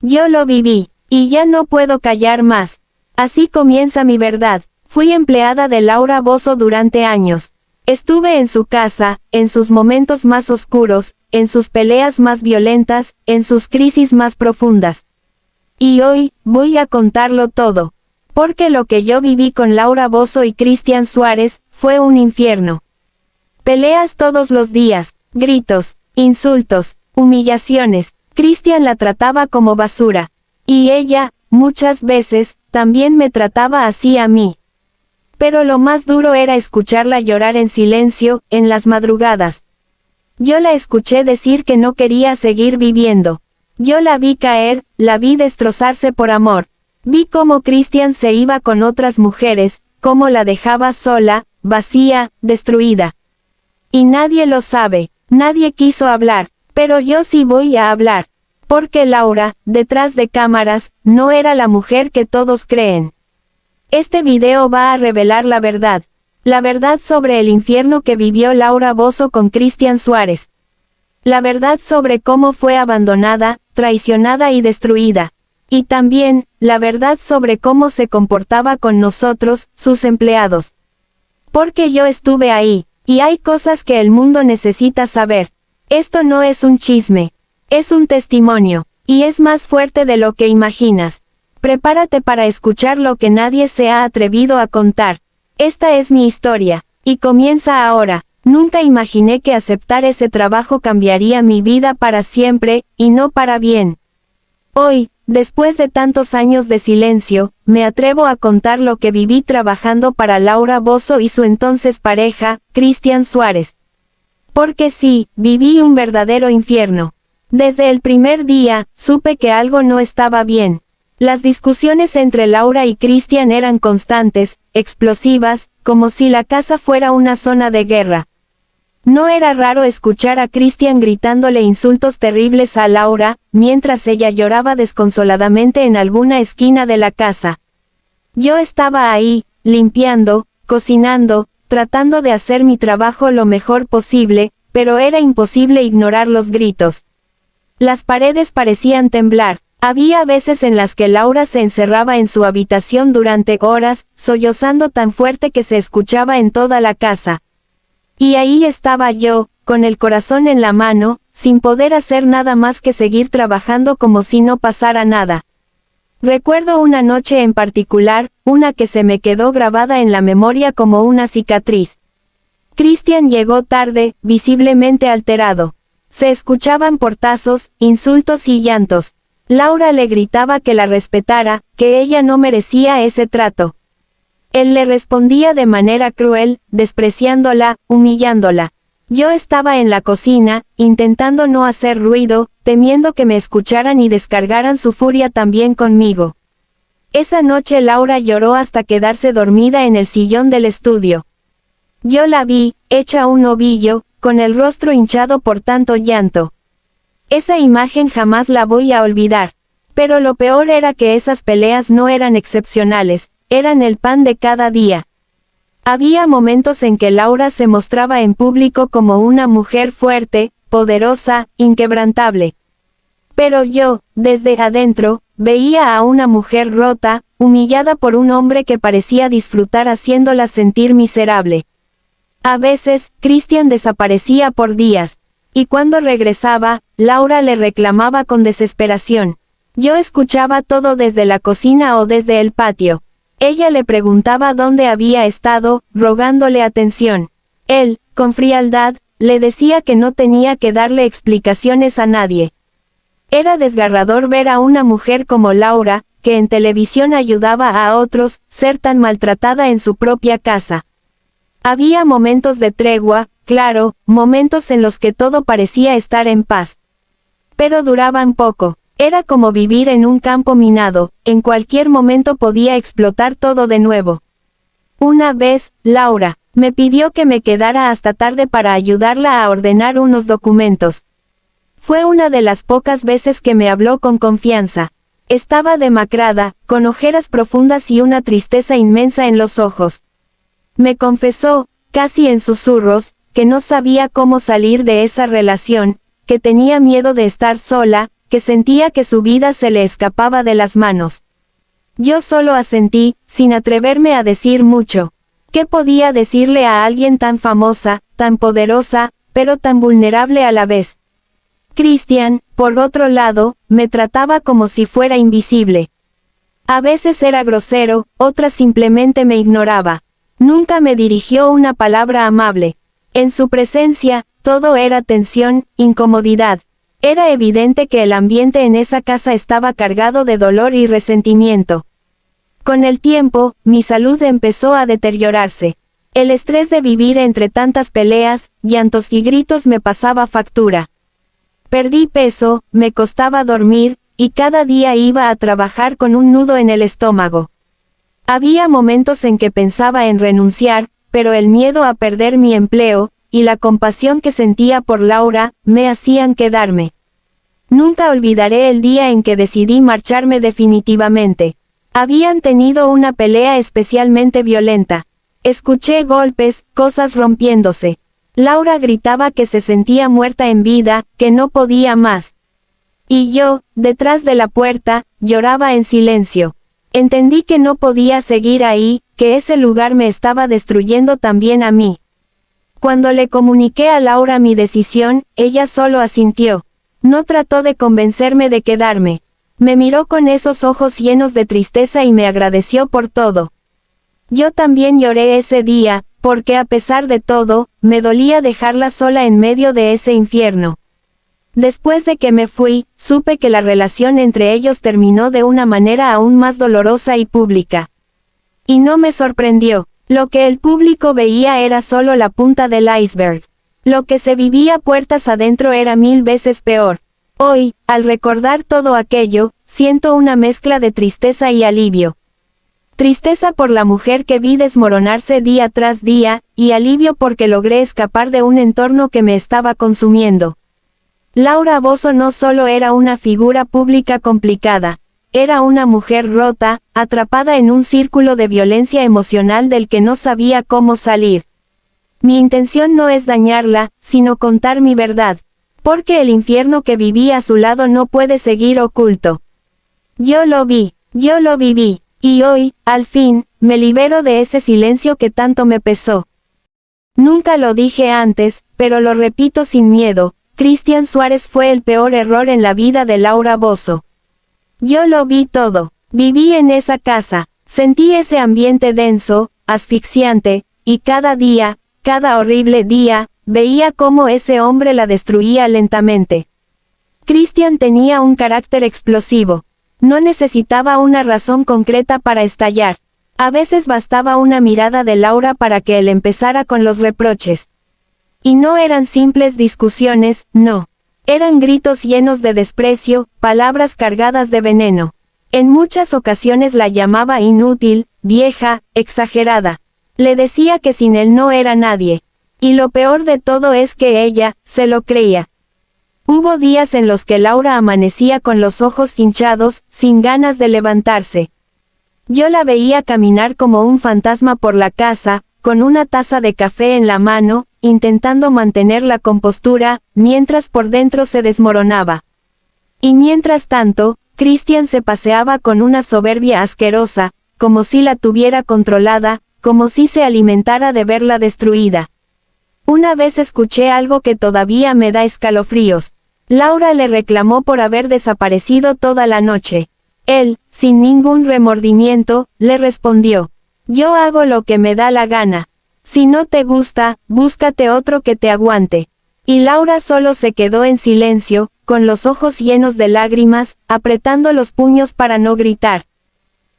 Yo lo viví, y ya no puedo callar más. Así comienza mi verdad. Fui empleada de Laura Bozzo durante años. Estuve en su casa, en sus momentos más oscuros, en sus peleas más violentas, en sus crisis más profundas. Y hoy, voy a contarlo todo. Porque lo que yo viví con Laura Bozzo y Cristian Suárez, fue un infierno. Peleas todos los días, gritos, insultos, humillaciones. Cristian la trataba como basura. Y ella, muchas veces, también me trataba así a mí. Pero lo más duro era escucharla llorar en silencio, en las madrugadas. Yo la escuché decir que no quería seguir viviendo. Yo la vi caer, la vi destrozarse por amor. Vi cómo Cristian se iba con otras mujeres, cómo la dejaba sola, vacía, destruida. Y nadie lo sabe, nadie quiso hablar, pero yo sí voy a hablar. Porque Laura, detrás de cámaras, no era la mujer que todos creen. Este video va a revelar la verdad sobre el infierno que vivió Laura Bozzo con Cristian Suárez. La verdad sobre cómo fue abandonada, traicionada y destruida. Y también, la verdad sobre cómo se comportaba con nosotros, sus empleados. Porque yo estuve ahí, y hay cosas que el mundo necesita saber. Esto no es un chisme, es un testimonio, y es más fuerte de lo que imaginas. Prepárate para escuchar lo que nadie se ha atrevido a contar. Esta es mi historia, y comienza ahora. Nunca imaginé que aceptar ese trabajo cambiaría mi vida para siempre, y no para bien. Hoy, después de tantos años de silencio, me atrevo a contar lo que viví trabajando para Laura Bozzo y su entonces pareja, Cristian Suárez. Porque sí, viví un verdadero infierno. Desde el primer día, supe que algo no estaba bien. Las discusiones entre Laura y Cristian eran constantes, explosivas, como si la casa fuera una zona de guerra. No era raro escuchar a Cristian gritándole insultos terribles a Laura, mientras ella lloraba desconsoladamente en alguna esquina de la casa. Yo estaba ahí, limpiando, cocinando, tratando de hacer mi trabajo lo mejor posible, pero era imposible ignorar los gritos. Las paredes parecían temblar. Había veces en las que Laura se encerraba en su habitación durante horas, sollozando tan fuerte que se escuchaba en toda la casa. Y ahí estaba yo, con el corazón en la mano, sin poder hacer nada más que seguir trabajando como si no pasara nada. Recuerdo una noche en particular, una que se me quedó grabada en la memoria como una cicatriz. Cristian llegó tarde, visiblemente alterado. Se escuchaban portazos, insultos y llantos. Laura le gritaba que la respetara, que ella no merecía ese trato. Él le respondía de manera cruel, despreciándola, humillándola. Yo estaba en la cocina, intentando no hacer ruido, temiendo que me escucharan y descargaran su furia también conmigo. Esa noche Laura lloró hasta quedarse dormida en el sillón del estudio. Yo la vi, hecha un ovillo, con el rostro hinchado por tanto llanto. Esa imagen jamás la voy a olvidar. Pero lo peor era que esas peleas no eran excepcionales, eran el pan de cada día. Había momentos en que Laura se mostraba en público como una mujer fuerte, poderosa, inquebrantable. Pero yo, desde adentro, veía a una mujer rota, humillada por un hombre que parecía disfrutar haciéndola sentir miserable. A veces, Cristian desaparecía por días. Y cuando regresaba, Laura le reclamaba con desesperación. Yo escuchaba todo desde la cocina o desde el patio. Ella le preguntaba dónde había estado, rogándole atención. Él, con frialdad, le decía que no tenía que darle explicaciones a nadie. Era desgarrador ver a una mujer como Laura, que en televisión ayudaba a otros, ser tan maltratada en su propia casa. Había momentos de tregua, claro, momentos en los que todo parecía estar en paz. Pero duraban poco. Era como vivir en un campo minado, en cualquier momento podía explotar todo de nuevo. Una vez, Laura me pidió que me quedara hasta tarde para ayudarla a ordenar unos documentos. Fue una de las pocas veces que me habló con confianza. Estaba demacrada, con ojeras profundas y una tristeza inmensa en los ojos. Me confesó, casi en susurros, que no sabía cómo salir de esa relación, que tenía miedo de estar sola, que sentía que su vida se le escapaba de las manos. Yo solo asentí, sin atreverme a decir mucho. ¿Qué podía decirle a alguien tan famosa, tan poderosa, pero tan vulnerable a la vez? Christian, por otro lado, me trataba como si fuera invisible. A veces era grosero, otras simplemente me ignoraba. Nunca me dirigió una palabra amable. En su presencia, todo era tensión, incomodidad. Era evidente que el ambiente en esa casa estaba cargado de dolor y resentimiento. Con el tiempo, mi salud empezó a deteriorarse. El estrés de vivir entre tantas peleas, llantos y gritos me pasaba factura. Perdí peso, me costaba dormir, y cada día iba a trabajar con un nudo en el estómago. Había momentos en que pensaba en renunciar, pero el miedo a perder mi empleo, y la compasión que sentía por Laura, me hacían quedarme. Nunca olvidaré el día en que decidí marcharme definitivamente. Habían tenido una pelea especialmente violenta. Escuché golpes, cosas rompiéndose. Laura gritaba que se sentía muerta en vida, que no podía más. Y yo, detrás de la puerta, lloraba en silencio. Entendí que no podía seguir ahí, que ese lugar me estaba destruyendo también a mí. Cuando le comuniqué a Laura mi decisión, ella solo asintió. No trató de convencerme de quedarme. Me miró con esos ojos llenos de tristeza y me agradeció por todo. Yo también lloré ese día, porque a pesar de todo, me dolía dejarla sola en medio de ese infierno. Después de que me fui, supe que la relación entre ellos terminó de una manera aún más dolorosa y pública. Y no me sorprendió. Lo que el público veía era solo la punta del iceberg. Lo que se vivía puertas adentro era 1000 veces peor. Hoy, al recordar todo aquello, siento una mezcla de tristeza y alivio. Tristeza por la mujer que vi desmoronarse día tras día, y alivio porque logré escapar de un entorno que me estaba consumiendo. Laura Bozzo no solo era una figura pública complicada, era una mujer rota, atrapada en un círculo de violencia emocional del que no sabía cómo salir. Mi intención no es dañarla, sino contar mi verdad, porque el infierno que viví a su lado no puede seguir oculto. Yo lo vi, yo lo viví, y hoy, al fin, me libero de ese silencio que tanto me pesó. Nunca lo dije antes, pero lo repito sin miedo. Christian Suárez fue el peor error en la vida de Laura Bozzo. Yo lo vi todo. Viví en esa casa, sentí ese ambiente denso, asfixiante, y cada día, cada horrible día, veía cómo ese hombre la destruía lentamente. Christian tenía un carácter explosivo. No necesitaba una razón concreta para estallar. A veces bastaba una mirada de Laura para que él empezara con los reproches. Y no eran simples discusiones, no. Eran gritos llenos de desprecio, palabras cargadas de veneno. En muchas ocasiones la llamaba inútil, vieja, exagerada. Le decía que sin él no era nadie. Y lo peor de todo es que ella, se lo creía. Hubo días en los que Laura amanecía con los ojos hinchados, sin ganas de levantarse. Yo la veía caminar como un fantasma por la casa, con una taza de café en la mano, intentando mantener la compostura, mientras por dentro se desmoronaba. Y mientras tanto, Christian se paseaba con una soberbia asquerosa, como si la tuviera controlada, como si se alimentara de verla destruida. Una vez escuché algo que todavía me da escalofríos. Laura le reclamó por haber desaparecido toda la noche. Él, sin ningún remordimiento, le respondió: yo hago lo que me da la gana. Si no te gusta, búscate otro que te aguante. Y Laura solo se quedó en silencio, con los ojos llenos de lágrimas, apretando los puños para no gritar.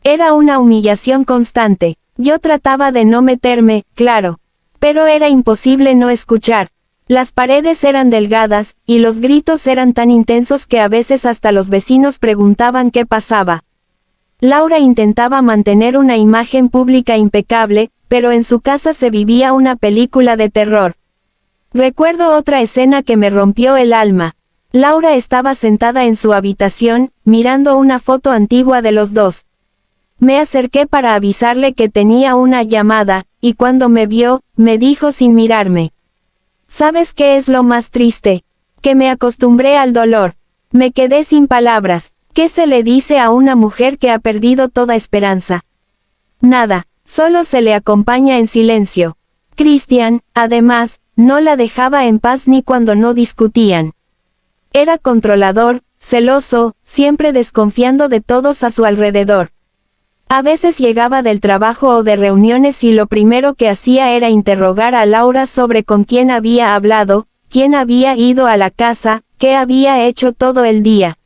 Era una humillación constante. Yo trataba de no meterme, claro. Pero era imposible no escuchar. Las paredes eran delgadas, y los gritos eran tan intensos que a veces hasta los vecinos preguntaban qué pasaba. Laura intentaba mantener una imagen pública impecable, pero en su casa se vivía una película de terror. Recuerdo otra escena que me rompió el alma. Laura estaba sentada en su habitación, mirando una foto antigua de los dos. Me acerqué para avisarle que tenía una llamada, y cuando me vio, me dijo sin mirarme: ¿sabes qué es lo más triste? Que me acostumbré al dolor. Me quedé sin palabras. ¿Qué se le dice a una mujer que ha perdido toda esperanza? Nada, solo se le acompaña en silencio. Christian, además, no la dejaba en paz ni cuando no discutían. Era controlador, celoso, siempre desconfiando de todos a su alrededor. A veces llegaba del trabajo o de reuniones y lo primero que hacía era interrogar a Laura sobre con quién había hablado, quién había ido a la casa, qué había hecho todo el día.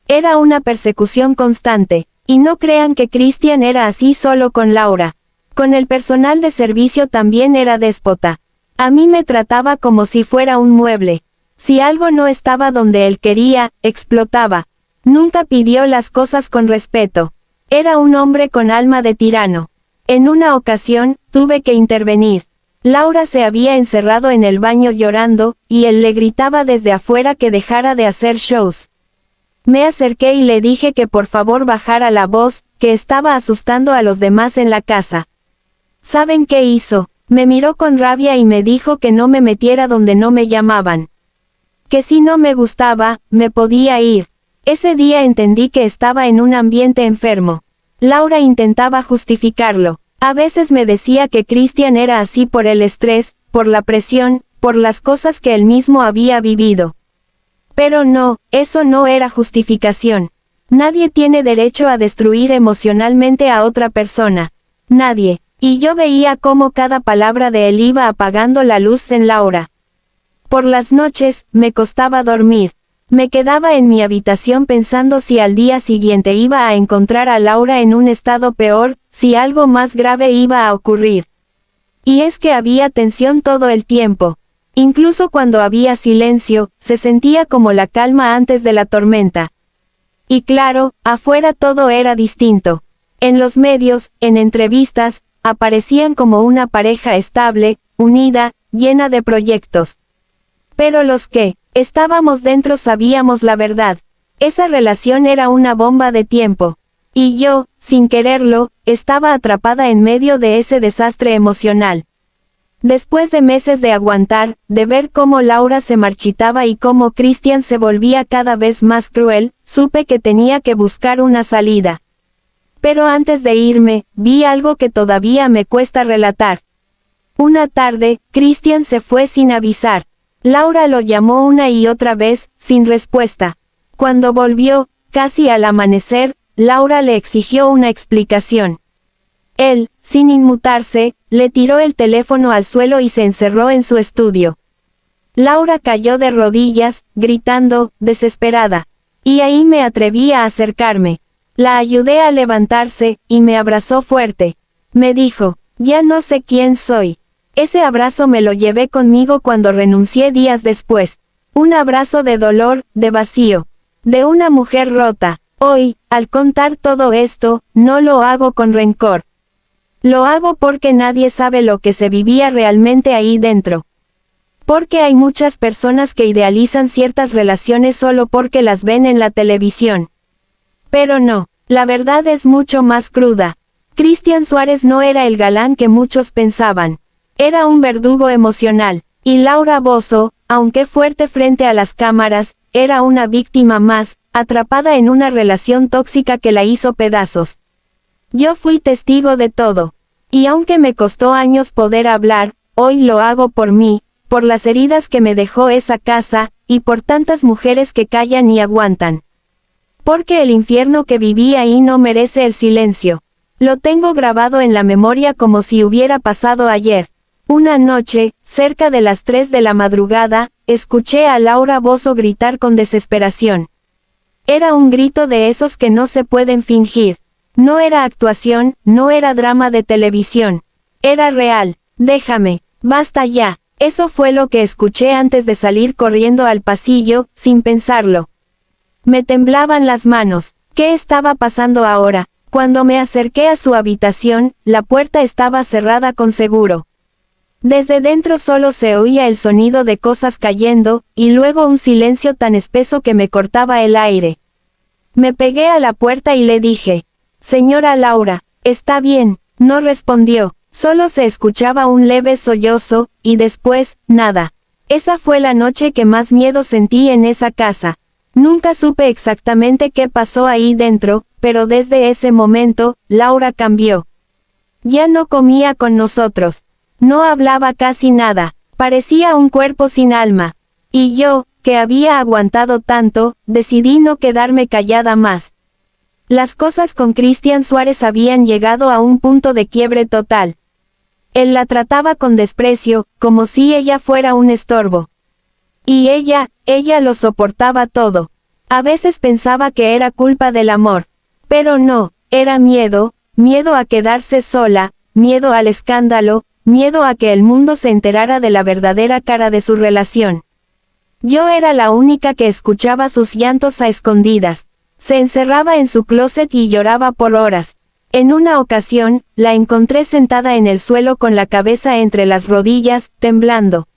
Era una persecución constante, y no crean que Christian era así solo con Laura. Con el personal de servicio también era déspota. A mí me trataba como si fuera un mueble. Si algo no estaba donde él quería, explotaba. Nunca pidió las cosas con respeto. Era un hombre con alma de tirano. En una ocasión, tuve que intervenir. Laura se había encerrado en el baño llorando, y él le gritaba desde afuera que dejara de hacer shows. Me acerqué y le dije que por favor bajara la voz, que estaba asustando a los demás en la casa. ¿Saben qué hizo? Me miró con rabia y me dijo que no me metiera donde no me llamaban. Que si no me gustaba, me podía ir. Ese día entendí que estaba en un ambiente enfermo. Laura intentaba justificarlo. A veces me decía que Christian era así por el estrés, por la presión, por las cosas que él mismo había vivido. Pero no, eso no era justificación. Nadie tiene derecho a destruir emocionalmente a otra persona. Nadie. Y yo veía cómo cada palabra de él iba apagando la luz en Laura. Por las noches, me costaba dormir. Me quedaba en mi habitación pensando si al día siguiente iba a encontrar a Laura en un estado peor, si algo más grave iba a ocurrir. Y es que había tensión todo el tiempo. Incluso cuando había silencio, se sentía como la calma antes de la tormenta. Y claro, afuera todo era distinto. En los medios, en entrevistas, aparecían como una pareja estable, unida, llena de proyectos. Pero los que estábamos dentro sabíamos la verdad. Esa relación era una bomba de tiempo. Y yo, sin quererlo, estaba atrapada en medio de ese desastre emocional. Después de meses de aguantar, de ver cómo Laura se marchitaba y cómo Christian se volvía cada vez más cruel, supe que tenía que buscar una salida. Pero antes de irme, vi algo que todavía me cuesta relatar. Una tarde, Christian se fue sin avisar. Laura lo llamó una y otra vez, sin respuesta. Cuando volvió, casi al amanecer, Laura le exigió una explicación. Él, sin inmutarse, le tiró el teléfono al suelo y se encerró en su estudio. Laura cayó de rodillas, gritando, desesperada. Y ahí me atreví a acercarme. La ayudé a levantarse, y me abrazó fuerte. Me dijo, ya no sé quién soy. Ese abrazo me lo llevé conmigo cuando renuncié días después. Un abrazo de dolor, de vacío. De una mujer rota. Hoy, al contar todo esto, no lo hago con rencor. Lo hago porque nadie sabe lo que se vivía realmente ahí dentro. Porque hay muchas personas que idealizan ciertas relaciones solo porque las ven en la televisión. Pero no, la verdad es mucho más cruda. Christian Suárez no era el galán que muchos pensaban. Era un verdugo emocional. Y Laura Bozzo, aunque fuerte frente a las cámaras, era una víctima más, atrapada en una relación tóxica que la hizo pedazos. Yo fui testigo de todo. Y aunque me costó años poder hablar, hoy lo hago por mí, por las heridas que me dejó esa casa, y por tantas mujeres que callan y aguantan. Porque el infierno que viví ahí no merece el silencio. Lo tengo grabado en la memoria como si hubiera pasado ayer. Una noche, cerca de las 3 de la madrugada, escuché a Laura Bozzo gritar con desesperación. Era un grito de esos que no se pueden fingir. No era actuación, no era drama de televisión. Era real. Déjame, basta ya. Eso fue lo que escuché antes de salir corriendo al pasillo, sin pensarlo. Me temblaban las manos. ¿Qué estaba pasando ahora? Cuando me acerqué a su habitación, la puerta estaba cerrada con seguro. Desde dentro solo se oía el sonido de cosas cayendo, y luego un silencio tan espeso que me cortaba el aire. Me pegué a la puerta y le dije, «Señora Laura, ¿está bien?». No respondió, solo se escuchaba un leve sollozo, y después, nada. Esa fue la noche que más miedo sentí en esa casa. Nunca supe exactamente qué pasó ahí dentro, pero desde ese momento, Laura cambió. Ya no comía con nosotros. No hablaba casi nada. Parecía un cuerpo sin alma. Y yo, que había aguantado tanto, decidí no quedarme callada más. Las cosas con Cristian Suárez habían llegado a un punto de quiebre total. Él la trataba con desprecio, como si ella fuera un estorbo. Y ella lo soportaba todo. A veces pensaba que era culpa del amor. Pero no, era miedo, miedo a quedarse sola, miedo al escándalo, miedo a que el mundo se enterara de la verdadera cara de su relación. Yo era la única que escuchaba sus llantos a escondidas. Se encerraba en su closet y lloraba por horas. En una ocasión, la encontré sentada en el suelo con la cabeza entre las rodillas, temblando.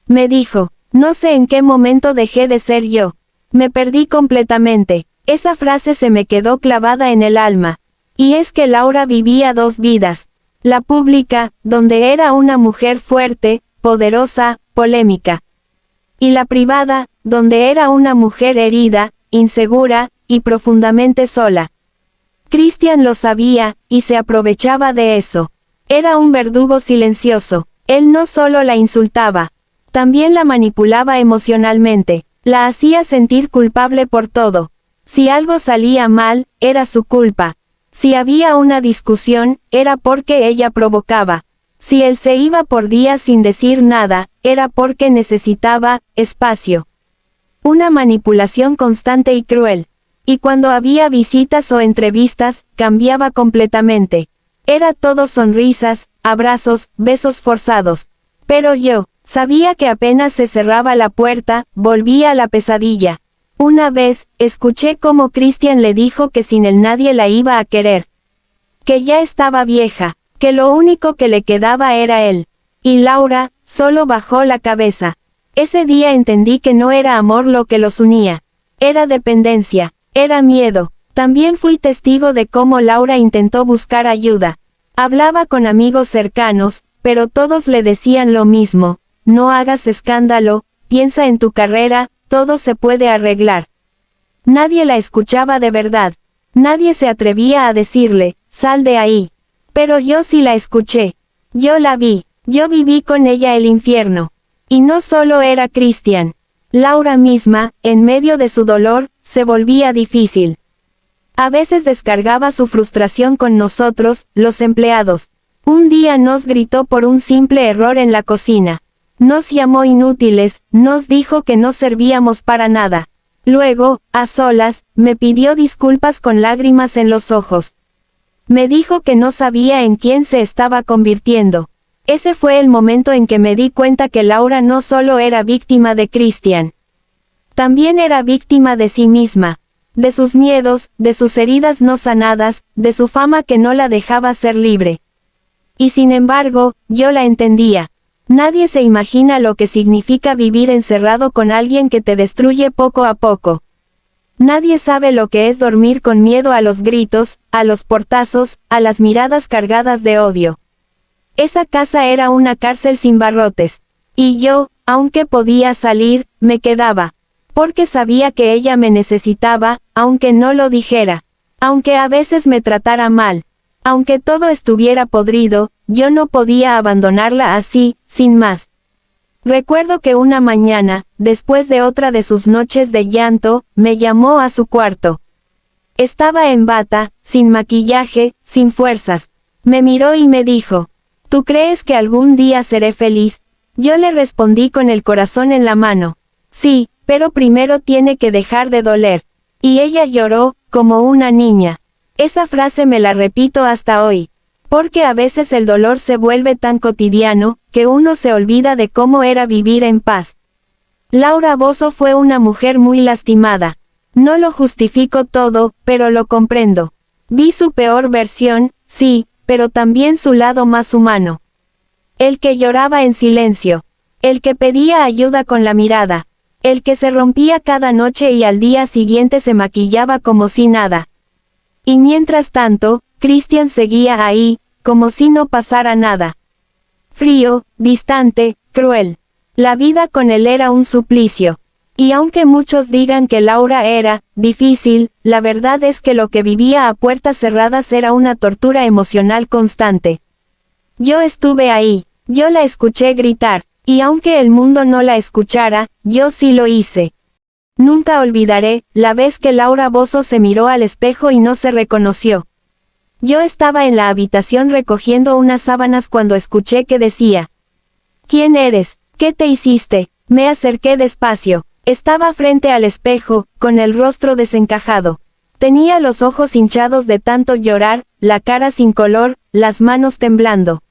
Me dijo, no sé en qué momento dejé de ser yo. Me perdí completamente. Esa frase se me quedó clavada en el alma. Y es que Laura vivía dos vidas. La pública, donde era una mujer fuerte, poderosa, polémica. Y la privada, donde era una mujer herida, insegura, y profundamente sola. Cristian lo sabía, y se aprovechaba de eso. Era un verdugo silencioso. Él no solo la insultaba, también la manipulaba emocionalmente. La hacía sentir culpable por todo. Si algo salía mal, era su culpa. Si había una discusión, era porque ella provocaba. Si él se iba por días sin decir nada, era porque necesitaba espacio. Una manipulación constante y cruel. Y cuando había visitas o entrevistas, cambiaba completamente. Era todo sonrisas, abrazos, besos forzados. Pero yo, sabía que apenas se cerraba la puerta, volvía a la pesadilla. Una vez, escuché cómo Cristian le dijo que sin él nadie la iba a querer. Que ya estaba vieja, que lo único que le quedaba era él. Y Laura, solo bajó la cabeza. Ese día entendí que no era amor lo que los unía. Era dependencia, era miedo. También fui testigo de cómo Laura intentó buscar ayuda. Hablaba con amigos cercanos, pero todos le decían lo mismo. No hagas escándalo, piensa en tu carrera, todo se puede arreglar. Nadie la escuchaba de verdad. Nadie se atrevía a decirle, sal de ahí. Pero yo sí la escuché. Yo la vi. Yo viví con ella el infierno. Y no solo era Cristian. Laura misma, en medio de su dolor, se volvía difícil. A veces descargaba su frustración con nosotros, los empleados. Un día nos gritó por un simple error en la cocina. Nos llamó inútiles, nos dijo que no servíamos para nada. Luego, a solas, me pidió disculpas con lágrimas en los ojos. Me dijo que no sabía en quién se estaba convirtiendo. Ese fue el momento en que me di cuenta que Laura no solo era víctima de Cristian. También era víctima de sí misma. De sus miedos, de sus heridas no sanadas, de su fama que no la dejaba ser libre. Y sin embargo, yo la entendía. Nadie se imagina lo que significa vivir encerrado con alguien que te destruye poco a poco. Nadie sabe lo que es dormir con miedo a los gritos, a los portazos, a las miradas cargadas de odio. Esa casa era una cárcel sin barrotes. Y yo, aunque podía salir, me quedaba. Porque sabía que ella me necesitaba, aunque no lo dijera. Aunque a veces me tratara mal. Aunque todo estuviera podrido, yo no podía abandonarla así, sin más. Recuerdo que una mañana, después de otra de sus noches de llanto, me llamó a su cuarto. Estaba en bata, sin maquillaje, sin fuerzas. Me miró y me dijo, ¿tú crees que algún día seré feliz? Yo le respondí con el corazón en la mano. Sí, pero primero tiene que dejar de doler. Y ella lloró, como una niña. Esa frase me la repito hasta hoy. Porque a veces el dolor se vuelve tan cotidiano, que uno se olvida de cómo era vivir en paz. Laura Bozzo fue una mujer muy lastimada. No lo justifico todo, pero lo comprendo. Vi su peor versión, sí, pero también su lado más humano. El que lloraba en silencio. El que pedía ayuda con la mirada. El que se rompía cada noche y al día siguiente se maquillaba como si nada. Y mientras tanto, Cristian seguía ahí, como si no pasara nada. Frío, distante, cruel. La vida con él era un suplicio. Y aunque muchos digan que Laura era difícil, la verdad es que lo que vivía a puertas cerradas era una tortura emocional constante. Yo estuve ahí, yo la escuché gritar, y aunque el mundo no la escuchara, yo sí lo hice. Nunca olvidaré la vez que Laura Bozzo se miró al espejo y no se reconoció. Yo estaba en la habitación recogiendo unas sábanas cuando escuché que decía: ¿Quién eres? ¿Qué te hiciste? Me acerqué despacio. Estaba frente al espejo, con el rostro desencajado. Tenía los ojos hinchados de tanto llorar, la cara sin color, las manos temblando.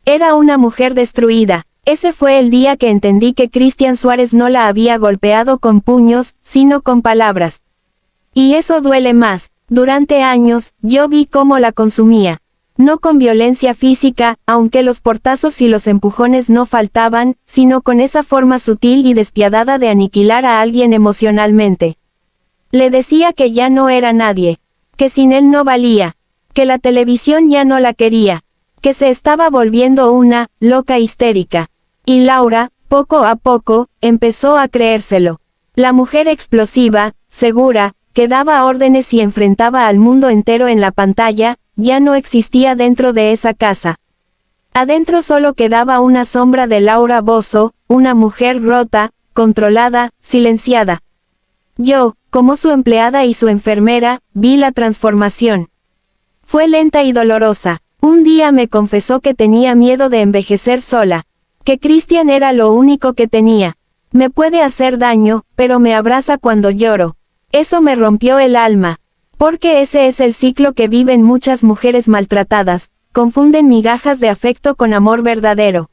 Era una mujer destruida. Ese fue el día que entendí que Cristian Suárez no la había golpeado con puños, sino con palabras. Y eso duele más. Durante años, yo vi cómo la consumía. No con violencia física, aunque los portazos y los empujones no faltaban, sino con esa forma sutil y despiadada de aniquilar a alguien emocionalmente. Le decía que ya no era nadie, que sin él no valía, que la televisión ya no la quería, que se estaba volviendo una loca histérica. Y Laura, poco a poco, empezó a creérselo. La mujer explosiva, segura, que daba órdenes y enfrentaba al mundo entero en la pantalla, ya no existía dentro de esa casa. Adentro solo quedaba una sombra de Laura Bozzo, una mujer rota, controlada, silenciada. Yo, como su empleada y su enfermera, vi la transformación. Fue lenta y dolorosa. Un día me confesó que tenía miedo de envejecer sola, que Cristian era lo único que tenía. Me puede hacer daño, pero me abraza cuando lloro. Eso me rompió el alma. Porque ese es el ciclo que viven muchas mujeres maltratadas, confunden migajas de afecto con amor verdadero.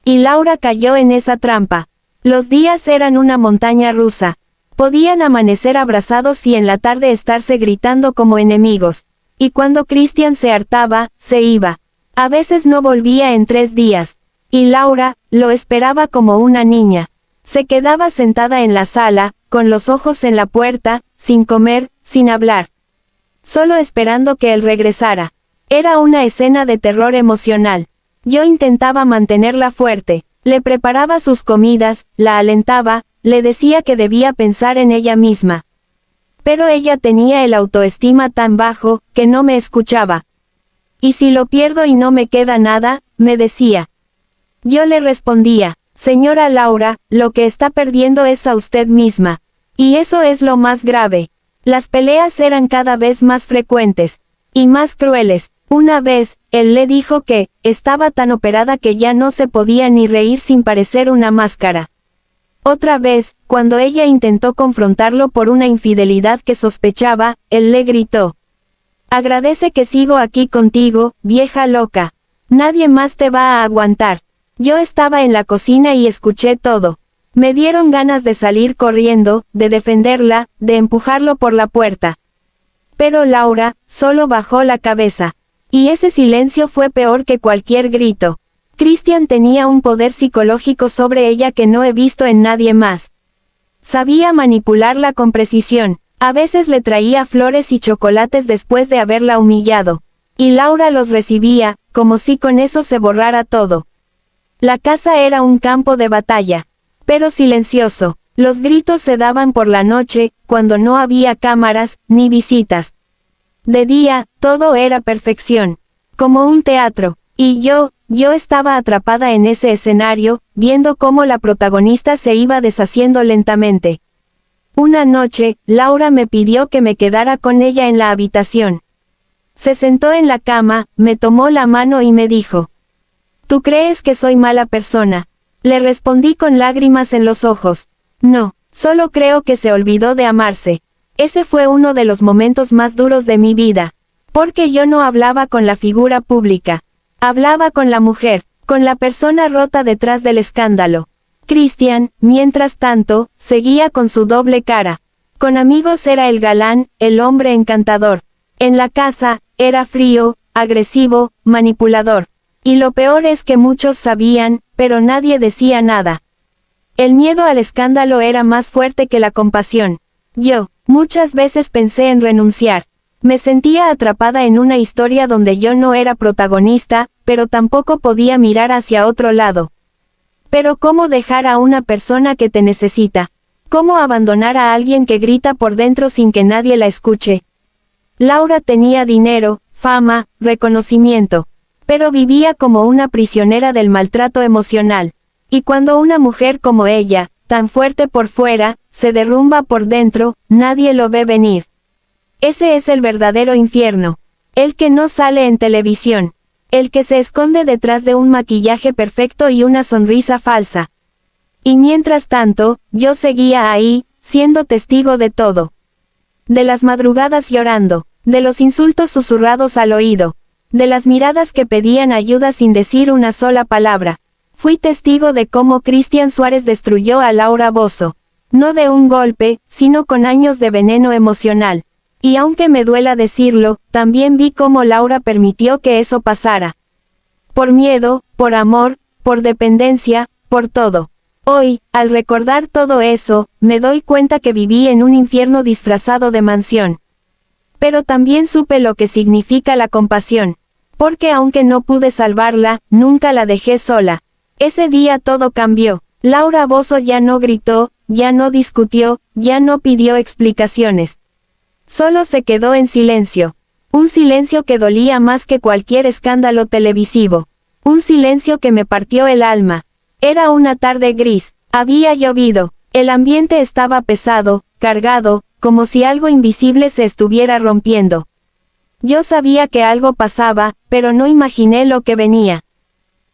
Y Laura cayó en esa trampa. Los días eran una montaña rusa. Podían amanecer abrazados y en la tarde estarse gritando como enemigos. Y cuando Cristian se hartaba, se iba. A veces no volvía en 3 días. Y Laura, lo esperaba como una niña. Se quedaba sentada en la sala, con los ojos en la puerta, sin comer, sin hablar. Solo esperando que él regresara. Era una escena de terror emocional. Yo intentaba mantenerla fuerte, le preparaba sus comidas, la alentaba, le decía que debía pensar en ella misma. Pero ella tenía el autoestima tan bajo, que no me escuchaba. ¿Y si lo pierdo y no me queda nada?, me decía. Yo le respondía: señora Laura, lo que está perdiendo es a usted misma. Y eso es lo más grave. Las peleas eran cada vez más frecuentes. Y más crueles. Una vez, él le dijo que, estaba tan operada que ya no se podía ni reír sin parecer una máscara. Otra vez, cuando ella intentó confrontarlo por una infidelidad que sospechaba, él le gritó: agradece que sigo aquí contigo, vieja loca. Nadie más te va a aguantar. Yo estaba en la cocina y escuché todo. Me dieron ganas de salir corriendo, de defenderla, de empujarlo por la puerta. Pero Laura, solo bajó la cabeza. Y ese silencio fue peor que cualquier grito. Cristian tenía un poder psicológico sobre ella que no he visto en nadie más. Sabía manipularla con precisión. A veces le traía flores y chocolates después de haberla humillado. Y Laura los recibía, como si con eso se borrara todo. La casa era un campo de batalla. Pero silencioso. Los gritos se daban por la noche, cuando no había cámaras, ni visitas. De día, todo era perfección. Como un teatro. Y yo estaba atrapada en ese escenario, viendo cómo la protagonista se iba deshaciendo lentamente. Una noche, Laura me pidió que me quedara con ella en la habitación. Se sentó en la cama, me tomó la mano y me dijo: ¿tú crees que soy mala persona? Le respondí con lágrimas en los ojos: no, solo creo que se olvidó de amarse. Ese fue uno de los momentos más duros de mi vida. Porque yo no hablaba con la figura pública. Hablaba con la mujer, con la persona rota detrás del escándalo. Cristian, mientras tanto, seguía con su doble cara. Con amigos era el galán, el hombre encantador. En la casa, era frío, agresivo, manipulador. Y lo peor es que muchos sabían, pero nadie decía nada. El miedo al escándalo era más fuerte que la compasión. Yo, muchas veces pensé en renunciar. Me sentía atrapada en una historia donde yo no era protagonista, pero tampoco podía mirar hacia otro lado. Pero ¿cómo dejar a una persona que te necesita? ¿Cómo abandonar a alguien que grita por dentro sin que nadie la escuche? Laura tenía dinero, fama, reconocimiento. Pero vivía como una prisionera del maltrato emocional. Y cuando una mujer como ella, tan fuerte por fuera, se derrumba por dentro, nadie lo ve venir. Ese es el verdadero infierno. El que no sale en televisión. El que se esconde detrás de un maquillaje perfecto y una sonrisa falsa. Y mientras tanto, yo seguía ahí, siendo testigo de todo. De las madrugadas llorando, de los insultos susurrados al oído, de las miradas que pedían ayuda sin decir una sola palabra. Fui testigo de cómo Cristian Suárez destruyó a Laura Bozzo. No de un golpe, sino con años de veneno emocional. Y aunque me duela decirlo, también vi cómo Laura permitió que eso pasara. Por miedo, por amor, por dependencia, por todo. Hoy, al recordar todo eso, me doy cuenta que viví en un infierno disfrazado de mansión. Pero también supe lo que significa la compasión. Porque aunque no pude salvarla, nunca la dejé sola. Ese día todo cambió. Laura Bozzo ya no gritó, ya no discutió, ya no pidió explicaciones. Solo se quedó en silencio. Un silencio que dolía más que cualquier escándalo televisivo. Un silencio que me partió el alma. Era una tarde gris, había llovido, el ambiente estaba pesado, cargado, como si algo invisible se estuviera rompiendo. Yo sabía que algo pasaba, pero no imaginé lo que venía.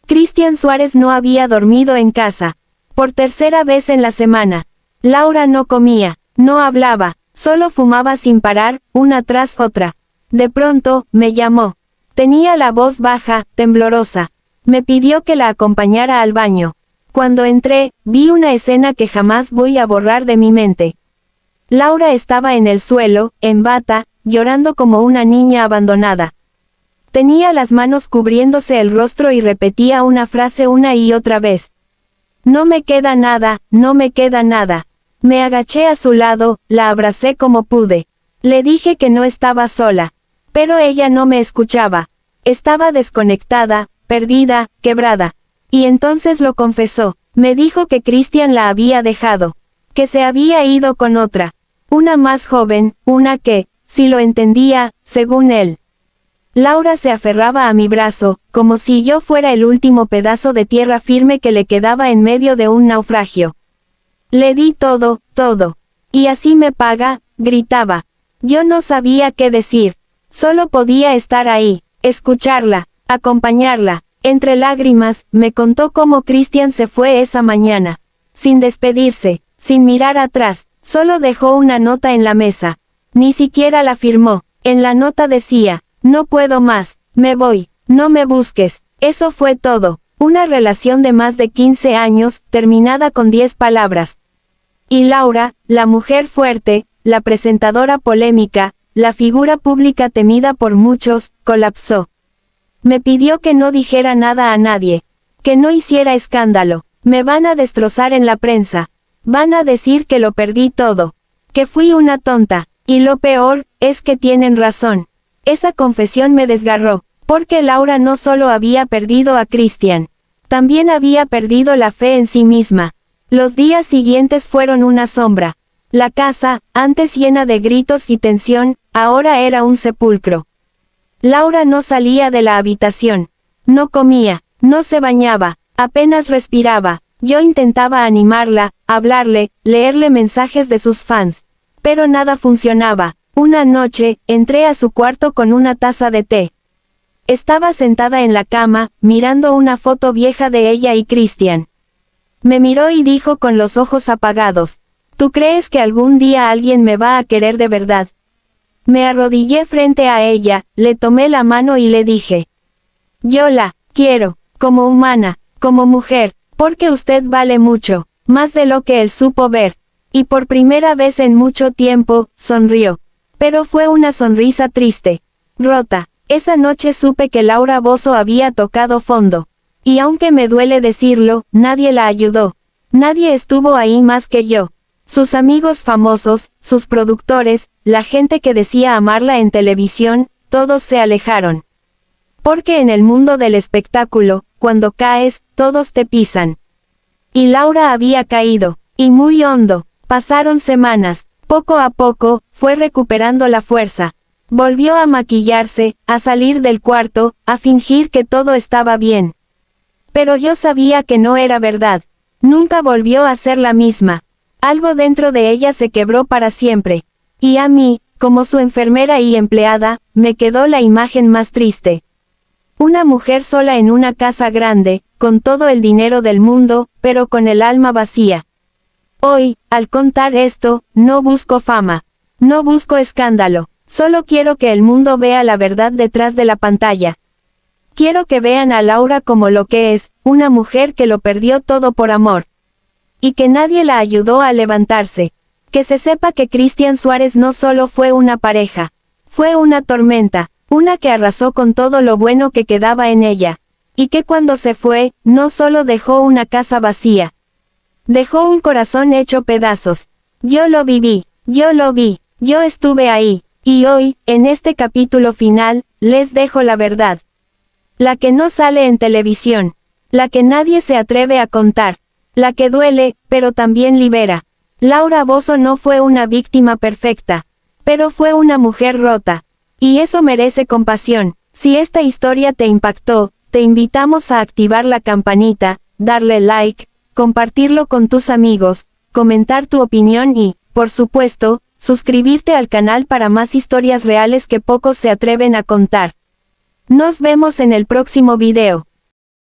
Cristian Suárez no había dormido en casa. Por tercera vez en la semana. Laura no comía, no hablaba, solo fumaba sin parar, una tras otra. De pronto, me llamó. Tenía la voz baja, temblorosa. Me pidió que la acompañara al baño. Cuando entré, vi una escena que jamás voy a borrar de mi mente. Laura estaba en el suelo, en bata, llorando como una niña abandonada. Tenía las manos cubriéndose el rostro y repetía una frase una y otra vez. No me queda nada, no me queda nada. Me agaché a su lado, la abracé como pude. Le dije que no estaba sola. Pero ella no me escuchaba. Estaba desconectada, perdida, quebrada. Y entonces lo confesó. Me dijo que Cristian la había dejado. Que se había ido con otra. Una más joven, una que, si lo entendía, según él. Laura se aferraba a mi brazo, como si yo fuera el último pedazo de tierra firme que le quedaba en medio de un naufragio. Le di todo, todo. Y así me paga, gritaba. Yo no sabía qué decir. Solo podía estar ahí, escucharla, acompañarla. Entre lágrimas, me contó cómo Cristian se fue esa mañana. Sin despedirse, sin mirar atrás, solo dejó una nota en la mesa. Ni siquiera la firmó. En la nota decía, no puedo más, me voy, no me busques. Eso fue todo. Una relación de más de 15 años, terminada con 10 palabras. Y Laura, la mujer fuerte, la presentadora polémica, la figura pública temida por muchos, colapsó. Me pidió que no dijera nada a nadie. Que no hiciera escándalo. Me van a destrozar en la prensa. Van a decir que lo perdí todo. Que fui una tonta. Y lo peor, es que tienen razón. Esa confesión me desgarró. Porque Laura no solo había perdido a Cristian. También había perdido la fe en sí misma. Los días siguientes fueron una sombra. La casa, antes llena de gritos y tensión, ahora era un sepulcro. Laura no salía de la habitación. No comía, no se bañaba, apenas respiraba. Yo intentaba animarla, hablarle, leerle mensajes de sus fans. Pero nada funcionaba. Una noche, entré a su cuarto con una taza de té. Estaba sentada en la cama, mirando una foto vieja de ella y Cristian. Me miró y dijo con los ojos apagados. ¿Tú crees que algún día alguien me va a querer de verdad? Me arrodillé frente a ella, le tomé la mano y le dije. Yo la quiero, como humana, como mujer, porque usted vale mucho, más de lo que él supo ver. Y por primera vez en mucho tiempo, sonrió. Pero fue una sonrisa triste, rota. Esa noche supe que Laura Bozzo había tocado fondo. Y aunque me duele decirlo, nadie la ayudó. Nadie estuvo ahí más que yo. Sus amigos famosos, sus productores, la gente que decía amarla en televisión, todos se alejaron. Porque en el mundo del espectáculo, cuando caes, todos te pisan. Y Laura había caído, y muy hondo. Pasaron semanas. Poco a poco, fue recuperando la fuerza. Volvió a maquillarse, a salir del cuarto, a fingir que todo estaba bien. Pero yo sabía que no era verdad. Nunca volvió a ser la misma. Algo dentro de ella se quebró para siempre. Y a mí, como su enfermera y empleada, me quedó la imagen más triste. Una mujer sola en una casa grande, con todo el dinero del mundo, pero con el alma vacía. Hoy, al contar esto, no busco fama. No busco escándalo. Solo quiero que el mundo vea la verdad detrás de la pantalla. Quiero que vean a Laura como lo que es, una mujer que lo perdió todo por amor. Y que nadie la ayudó a levantarse. Que se sepa que Cristian Suárez no solo fue una pareja. Fue una tormenta, una que arrasó con todo lo bueno que quedaba en ella. Y que cuando se fue, no solo dejó una casa vacía. Dejó un corazón hecho pedazos. Yo lo viví, yo lo vi, yo estuve ahí. Y hoy, en este capítulo final, les dejo la verdad. La que no sale en televisión. La que nadie se atreve a contar. La que duele, pero también libera. Laura Bozzo no fue una víctima perfecta. Pero fue una mujer rota. Y eso merece compasión. Si esta historia te impactó, te invitamos a activar la campanita, darle like, compartirlo con tus amigos, comentar tu opinión y, por supuesto, suscribirte al canal para más historias reales que pocos se atreven a contar. Nos vemos en el próximo video.